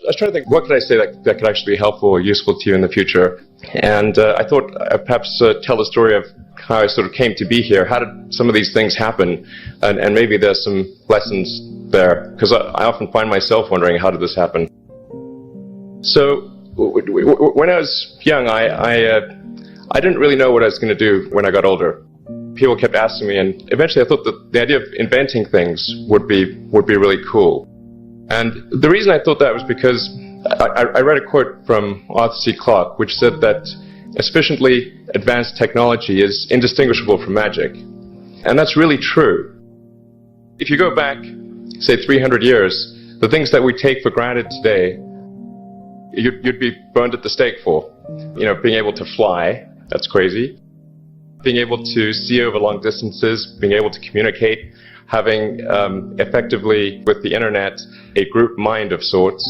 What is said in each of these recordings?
was trying to think, what could I say that could actually be helpful or useful to you in the future? And I thought I'd perhaps tell the story of how I sort of came to be here. How did some of these things happen? And maybe there's some lessons there, because I often find myself wondering, how did this happen? So when I was young, I didn't really know what I was going to do when I got older. People kept asking me, and eventually I thought that the idea of inventing things would be really cool. And the reason I thought that was because I read a quote from Arthur C. Clarke, which said that a sufficiently advanced technology is indistinguishable from magic. And that's really true. If you go back, say, 300 years, the things that we take for granted today, you'd be burned at the stake for. You know, being able to fly, that's crazy. Being able to see over long distances, being able to communicate, having effectively, with the internet, a group mind of sorts,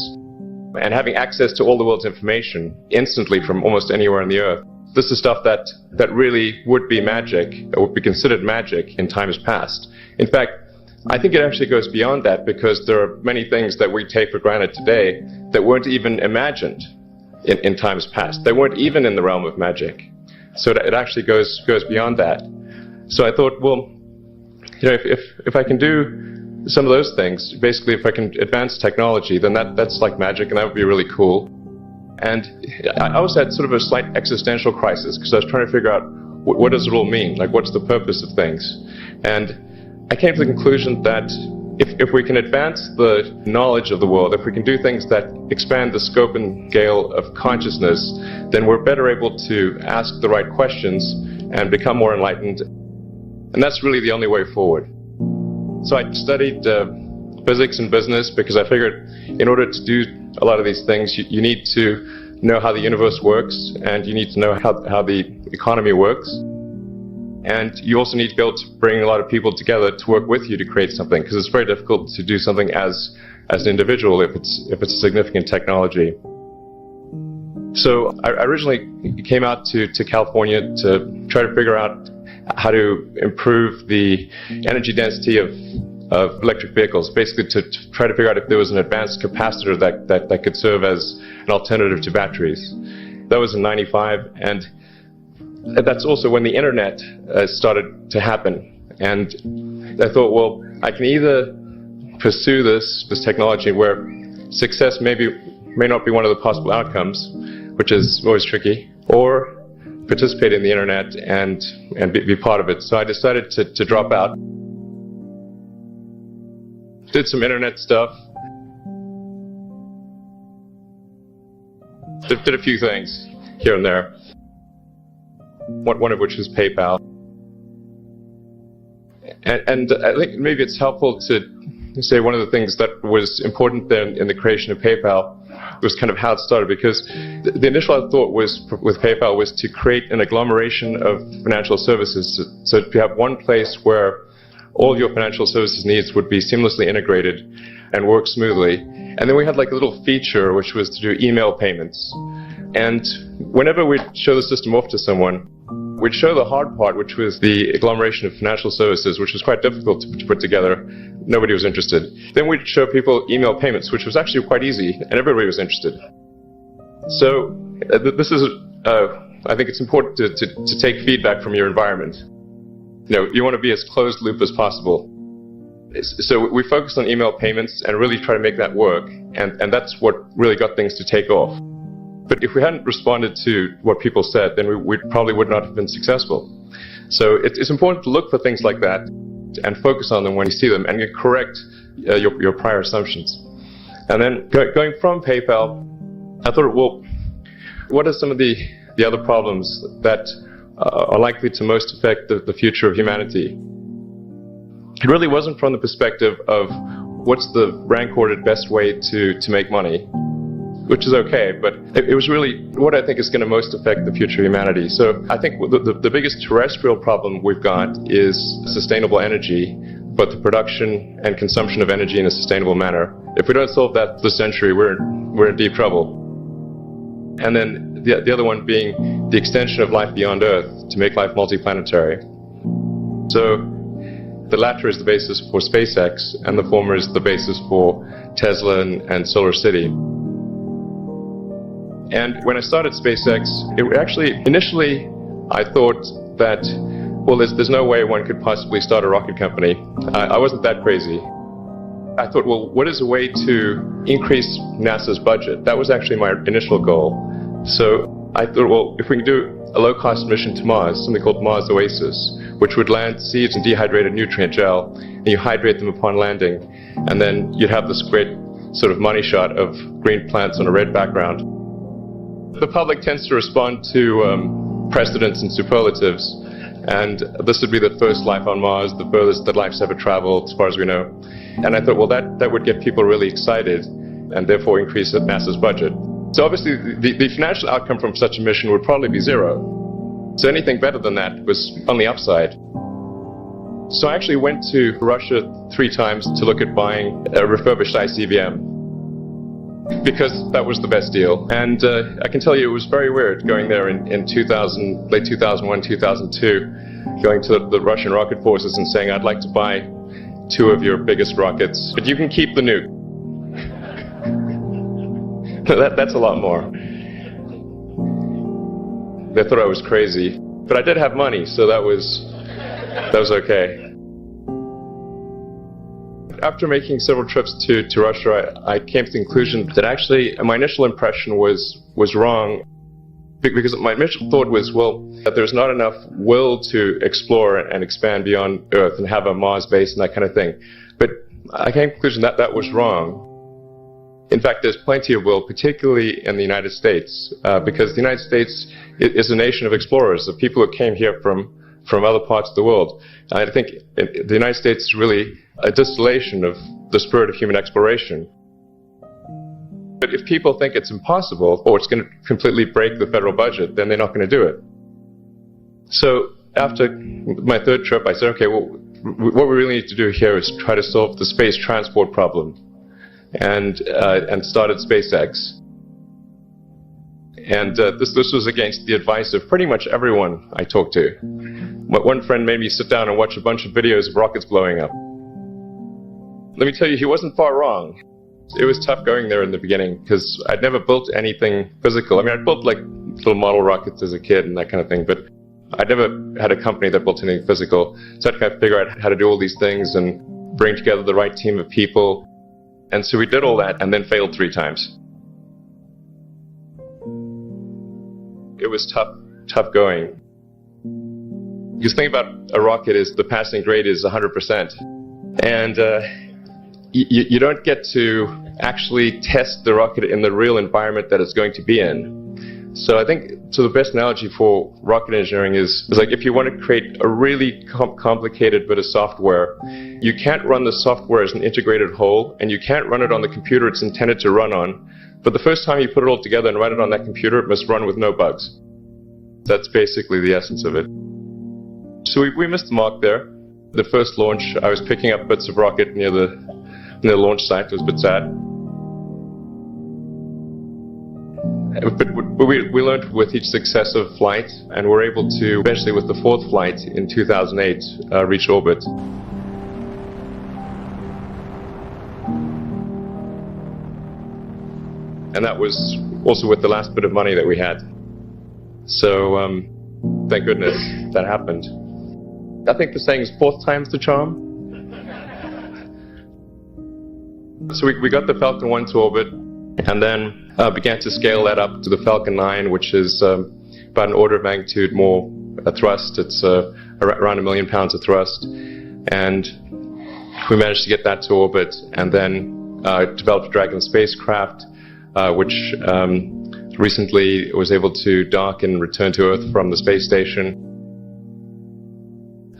and having access to all the world's information instantly from almost anywhere on the earth. This is stuff that really would be magic, or would be considered magic in times past. In fact, I think it actually goes beyond that, because there are many things that we take for granted today that weren't even imagined in times past. They weren't even in the realm of magic. So it actually goes beyond that. So I thought, well, you know, if I can do some of those things, basically if I can advance technology, then that's like magic, and that would be really cool. And I also had sort of a slight existential crisis, because I was trying to figure out what does it all mean? Like, what's the purpose of things? And I came to the conclusion that if we can advance the knowledge of the world, if we can do things that expand the scope and scale of consciousness, then we're better able to ask the right questions and become more enlightened. And that's really the only way forward. So I studied physics and business, because I figured in order to do a lot of these things, you need to know how the universe works, and you need to know how the economy works. And you also need to be able to bring a lot of people together to work with you to create something, because it's very difficult to do something as an individual if it's a significant technology. So I originally came out to California to try to figure out how to improve the energy density of electric vehicles, basically to try to figure out if there was an advanced capacitor that could serve as an alternative to batteries. That was in '95, and that's also when the internet started to happen. And I thought, well, I can either pursue this technology where success may not be one of the possible outcomes, which is always tricky, or participate in the internet and be part of it. So I decided to drop out. Did some internet stuff. Did a few things here and there. One of which was PayPal. And I think maybe it's helpful to say one of the things that was important then in the creation of PayPal was kind of how it started, because the initial thought was with PayPal was to create an agglomeration of financial services. So to have one place where all of your financial services needs would be seamlessly integrated and work smoothly. And then we had like a little feature which was to do email payments. And whenever we'd show the system off to someone, we'd show the hard part, which was the agglomeration of financial services, which was quite difficult to put together. Nobody was interested. Then we'd show people email payments, which was actually quite easy, and everybody was interested. So this is, I think it's important to take feedback from your environment. You know, you want to be as closed loop as possible. So we focused on email payments and really try to make that work, and that's what really got things to take off. But if we hadn't responded to what people said, then we probably would not have been successful. So it's important to look for things like that and focus on them when you see them, and you correct your prior assumptions. And then going from PayPal, I thought, well, what are some of the other problems that are likely to most affect the future of humanity? It really wasn't from the perspective of what's the rank-ordered best way to make money, which is okay, but it was really what I think is going to most affect the future of humanity. So I think the biggest terrestrial problem we've got is sustainable energy, but the production and consumption of energy in a sustainable manner. If we don't solve that this century, we're in deep trouble. And then the other one being the extension of life beyond Earth to make life multiplanetary. So the latter is the basis for SpaceX, and the former is the basis for Tesla and SolarCity. And when I started SpaceX, initially I thought that, well, there's no way one could possibly start a rocket company. I wasn't that crazy. I thought, well, what is a way to increase NASA's budget? That was actually my initial goal. So I thought, well, if we can do a low-cost mission to Mars, something called Mars Oasis, which would land seeds in dehydrated nutrient gel, and you hydrate them upon landing, and then you'd have this great sort of money shot of green plants on a red background. The public tends to respond to precedents and superlatives, and this would be the first life on Mars, the furthest that life's ever traveled, as far as we know. And I thought, well, that would get people really excited, and therefore increase NASA's budget. So obviously, the financial outcome from such a mission would probably be zero. So anything better than that was on the upside. So I actually went to Russia 3 times to look at buying a refurbished ICBM, because that was the best deal. And I can tell you it was very weird going there in late 2001, 2002, going to the Russian rocket forces and saying, I'd like to buy 2 of your biggest rockets, but you can keep the nuke. That's a lot more. They thought I was crazy, but I did have money, so that was okay. After making several trips to Russia, I came to the conclusion that actually my initial impression was wrong, because my initial thought was, well, that there's not enough will to explore and expand beyond Earth and have a Mars base and that kind of thing. But I came to the conclusion that that was wrong. In fact, there's plenty of will, particularly in the United States, because the United States is a nation of explorers, of people who came here from other parts of the world. I think the United States is really a distillation of the spirit of human exploration. But if people think it's impossible, or it's going to completely break the federal budget, then they're not going to do it. So after my 3rd trip, I said, okay, well, what we really need to do here is try to solve the space transport problem. And started SpaceX. And this was against the advice of pretty much everyone I talked to. One friend made me sit down and watch a bunch of videos of rockets blowing up. Let me tell you, he wasn't far wrong. It was tough going there in the beginning, because I'd never built anything physical. I mean, I'd built like little model rockets as a kid and that kind of thing, but I'd never had a company that built anything physical. So I had to kind of figure out how to do all these things and bring together the right team of people. And so we did all that and then failed 3 times. It was tough going. Because the thing about a rocket is the passing grade is 100%. And you don't get to actually test the rocket in the real environment that it's going to be in. So I think, so the best analogy for rocket engineering is like if you want to create a really complicated bit of software, you can't run the software as an integrated whole, and you can't run it on the computer it's intended to run on. But the first time you put it all together and run it on that computer, it must run with no bugs. That's basically the essence of it. So we missed the mark there. The first launch, I was picking up bits of rocket near the launch site. It was a bit sad. But we learned with each successive flight, and we're able to eventually, with the 4th flight in 2008, reach orbit. And that was also with the last bit of money that we had. So thank goodness that happened. I think the saying is 4th time's the charm. So we got the Falcon 1 to orbit, and then began to scale that up to the Falcon 9, which is about an order of magnitude more thrust. It's around 1 million pounds of thrust. And we managed to get that to orbit, and then developed Dragon spacecraft, which recently was able to dock and return to Earth from the space station.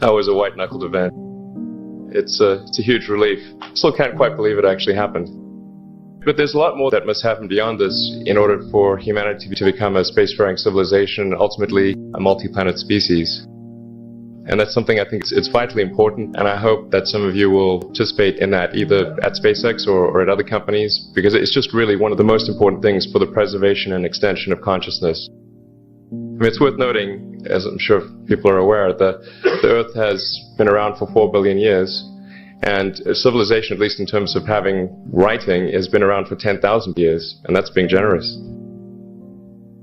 That was a white-knuckled event. It's a huge relief. Still can't quite believe it actually happened. But there's a lot more that must happen beyond this in order for humanity to become a spacefaring civilization, ultimately a multi-planet species. And that's something I think it's vitally important, and I hope that some of you will participate in that, either at SpaceX or at other companies, because it's just really one of the most important things for the preservation and extension of consciousness. I mean, it's worth noting, as I'm sure people are aware, that the Earth has been around for 4 billion years, and civilization, at least in terms of having writing, has been around for 10,000 years, and that's being generous.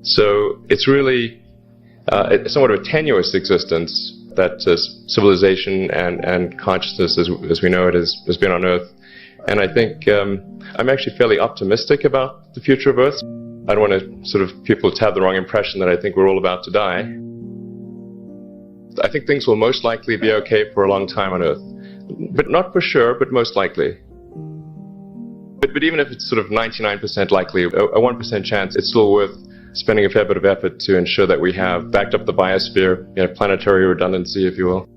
So it's really somewhat of a tenuous existence that civilization and consciousness as we know it has been on Earth. And I think I'm actually fairly optimistic about the future of Earth. I don't want to sort of people to have the wrong impression that I think we're all about to die. I think things will most likely be okay for a long time on Earth. But not for sure, but most likely. But even if it's sort of 99% likely, a 1% chance, it's still worth spending a fair bit of effort to ensure that we have backed up the biosphere, planetary redundancy, if you will.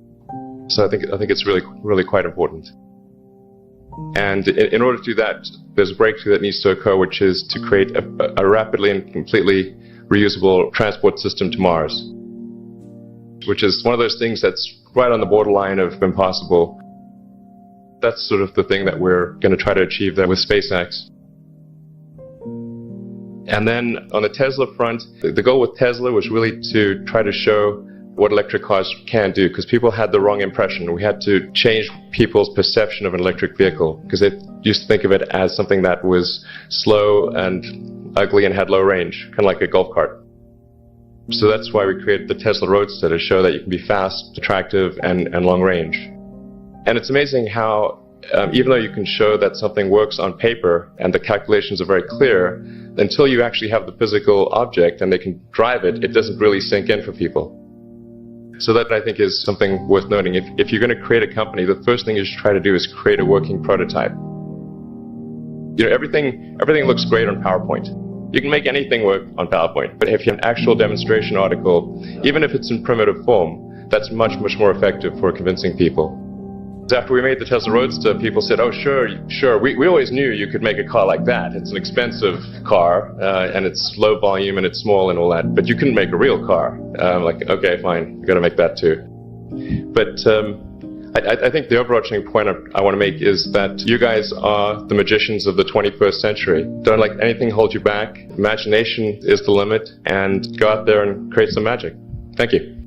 So I think it's really quite important. And in order to do that, there's a breakthrough that needs to occur, which is to create a rapidly and completely reusable transport system to Mars, which is one of those things that's right on the borderline of impossible. That's sort of the thing that we're going to try to achieve there with SpaceX. And then on the Tesla front, the goal with Tesla was really to try to show what electric cars can do, because people had the wrong impression. We had to change people's perception of an electric vehicle, because they used to think of it as something that was slow and ugly and had low range, kind of like a golf cart. So that's why we created the Tesla Roadster, to show that you can be fast, attractive, and long range. And it's amazing how, even though you can show that something works on paper and the calculations are very clear, until you actually have the physical object and they can drive it, it doesn't really sink in for people. So that, I think, is something worth noting. If you're going to create a company, the first thing you should try to do is create a working prototype. Everything looks great on PowerPoint. You can make anything work on PowerPoint, but if you have an actual demonstration article, even if it's in primitive form, that's much more effective for convincing people. After we made the Tesla Roadster, people said, oh, sure, we always knew you could make a car like that. It's an expensive car, and it's low volume, and it's small and all that, but you couldn't make a real car. Like, okay, fine, you got to make that too. But I think the overarching point I want to make is that you guys are the magicians of the 21st century. Don't let anything hold you back. Imagination is the limit, and go out there and create some magic. Thank you.